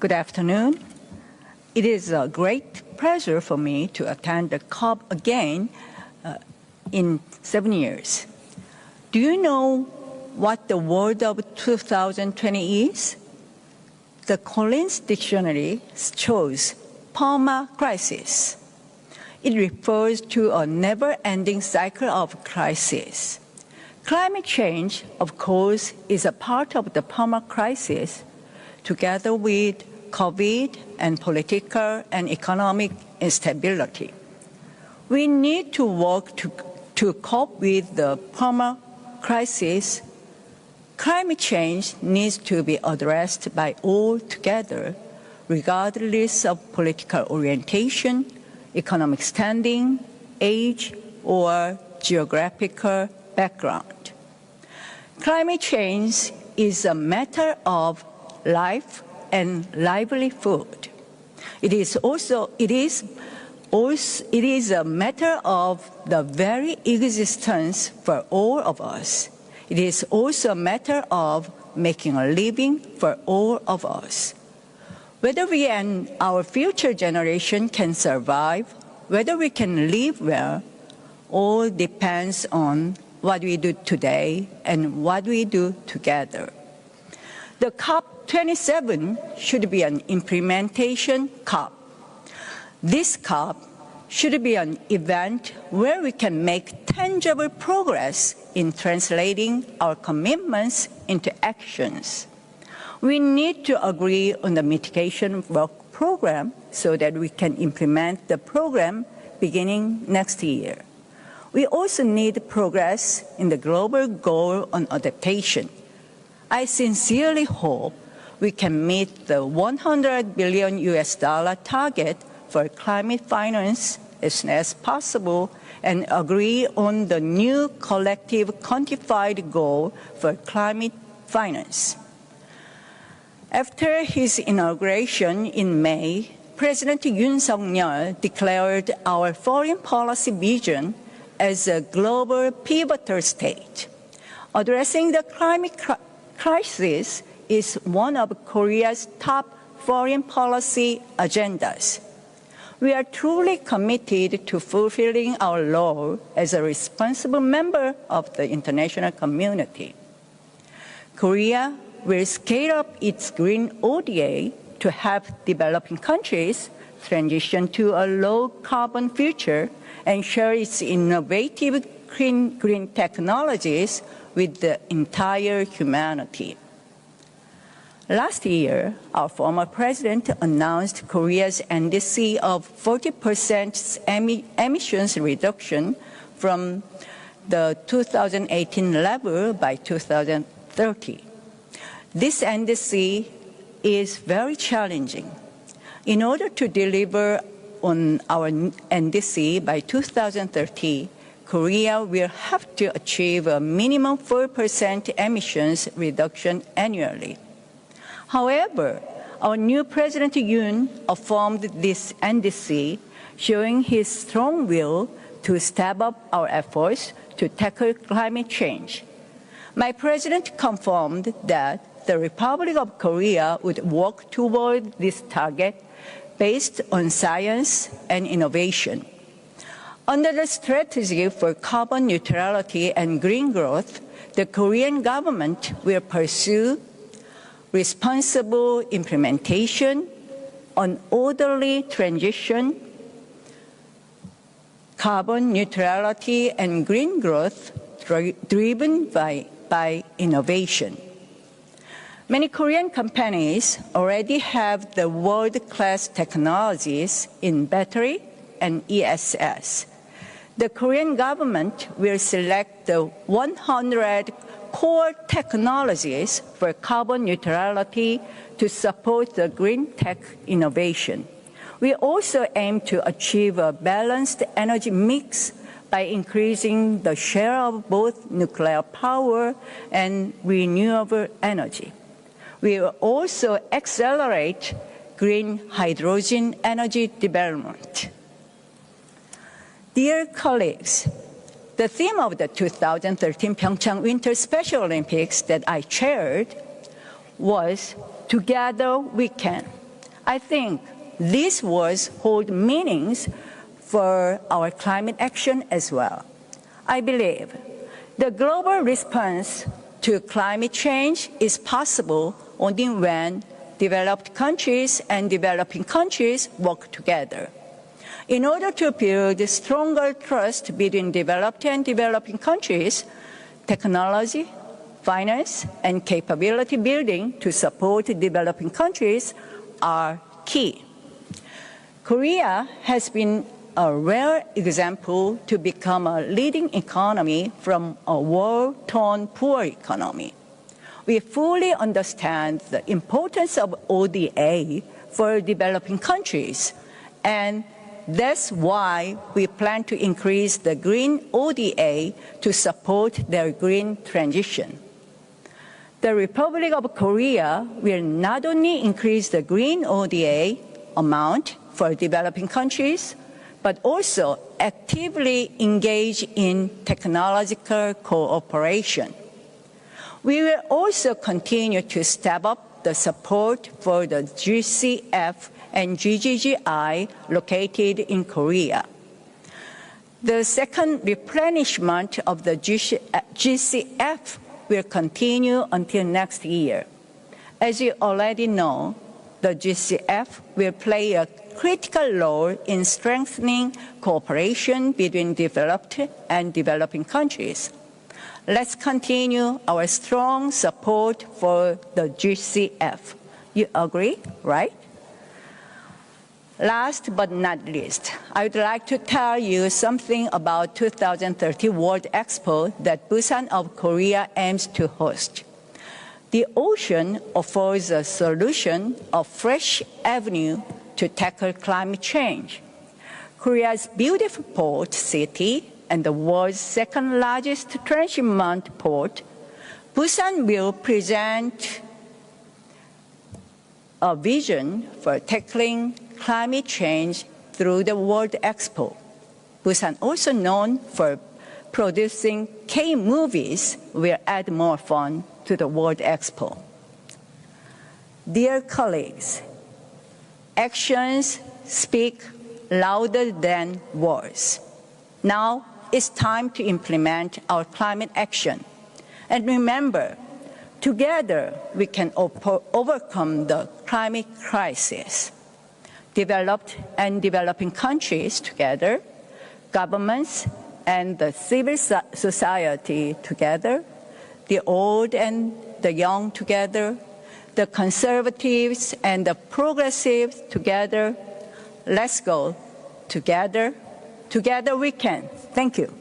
Good afternoon. It is a great pleasure for me to attend the COP again in 7 years. Do you know what the word of 2020 is? The Collins Dictionary shows perma-crisis. It refers to a never-ending cycle of crisis. Climate change, of course, is a part of the perma-crisis, together with COVID and political and economic instability. We need to work to cope with the perma-crisis. Climate change needs to be addressed by all together, regardless of political orientation, economic standing, age, or geographical background. Climate change is a matter of life and livelihood. It is a matter of the very existence for all of us. It is also a matter of making a living for all of us. Whether we and our future generation can survive, whether we can live well, all depends on what we do today and what we do together. The COP27 should be an implementation COP. This COP should be an event where we can make tangible progress in translating our commitments into actions. We need to agree on the mitigation work program so that we can implement the program beginning next year. We also need progress in the global goal on adaptation. I sincerely hope we can meet the $100 billion target for climate finance as soon as possible and agree on the new collective quantified goal for climate finance. After his inauguration in May, President Yoon Suk-yeol declared our foreign policy vision as a global pivotal state. Addressing the climate crisis is one of Korea's top foreign policy agendas. We are truly committed to fulfilling our role as a responsible member of the international community. Korea will scale up its green ODA to help developing countries transition to a low-carbon future and share its innovative green technologies with the entire humanity. Last year, our former president announced Korea's NDC of 40% emissions reduction from the 2018 level by 2030. This NDC is very challenging. In order to deliver on our NDC by 2030, Korea will have to achieve a minimum 4% emissions reduction annually. However, our new President Yoon affirmed this NDC, showing his strong will to step up our efforts to tackle climate change. My president confirmed that the Republic of Korea would work toward this target based on science and innovation. Under the strategy for carbon neutrality and green growth, the Korean government will pursue responsible implementation, an orderly transition, carbon neutrality and green growth driven by innovation. Many Korean companies already have the world-class technologies in battery and ESS. The Korean government will select the 100 core technologies for carbon neutrality to support the green tech innovation. We also aim to achieve a balanced energy mix by increasing the share of both nuclear power and renewable energy. We will also accelerate green hydrogen energy development. Dear colleagues, the theme of the 2013 Pyeongchang Winter Special Olympics that I chaired was "Together We Can." I think these words hold meanings for our climate action as well. I believe the global response to climate change is possible only when developed countries and developing countries work together. In order to build stronger trust between developed and developing countries, technology, finance, and capability building to support developing countries are key. Korea has been a rare example to become a leading economy from a war-torn poor economy. We fully understand the importance of ODA for developing countries, and that's why we plan to increase the green ODA to support their green transition. The Republic of Korea will not only increase the green ODA amount for developing countries, but also actively engage in technological cooperation. We will also continue to step up the support for the GCF and GGGI located in Korea. The second replenishment of the GCF will continue until next year. As you already know, the GCF will play a critical role in strengthening cooperation between developed and developing countries. Let's continue our strong support for the GCF. You agree, right? Last but not least, I would like to tell you something about 2030 World Expo that Busan of Korea aims to host. The ocean offers a solution, a fresh avenue to tackle climate change. Korea's beautiful port city and the world's second largest transshipment port, Busan will present a vision for tackling climate change through the World Expo. Busan, also known for producing K-movies, will add more fun to the World Expo. Dear colleagues, actions speak louder than words. Now it's time to implement our climate action. And remember, together we can overcome the climate crisis. Developed and developing countries together, governments and the civil society together, the old and the young together, the conservatives and the progressives together. Let's go together. Together we can. Thank you.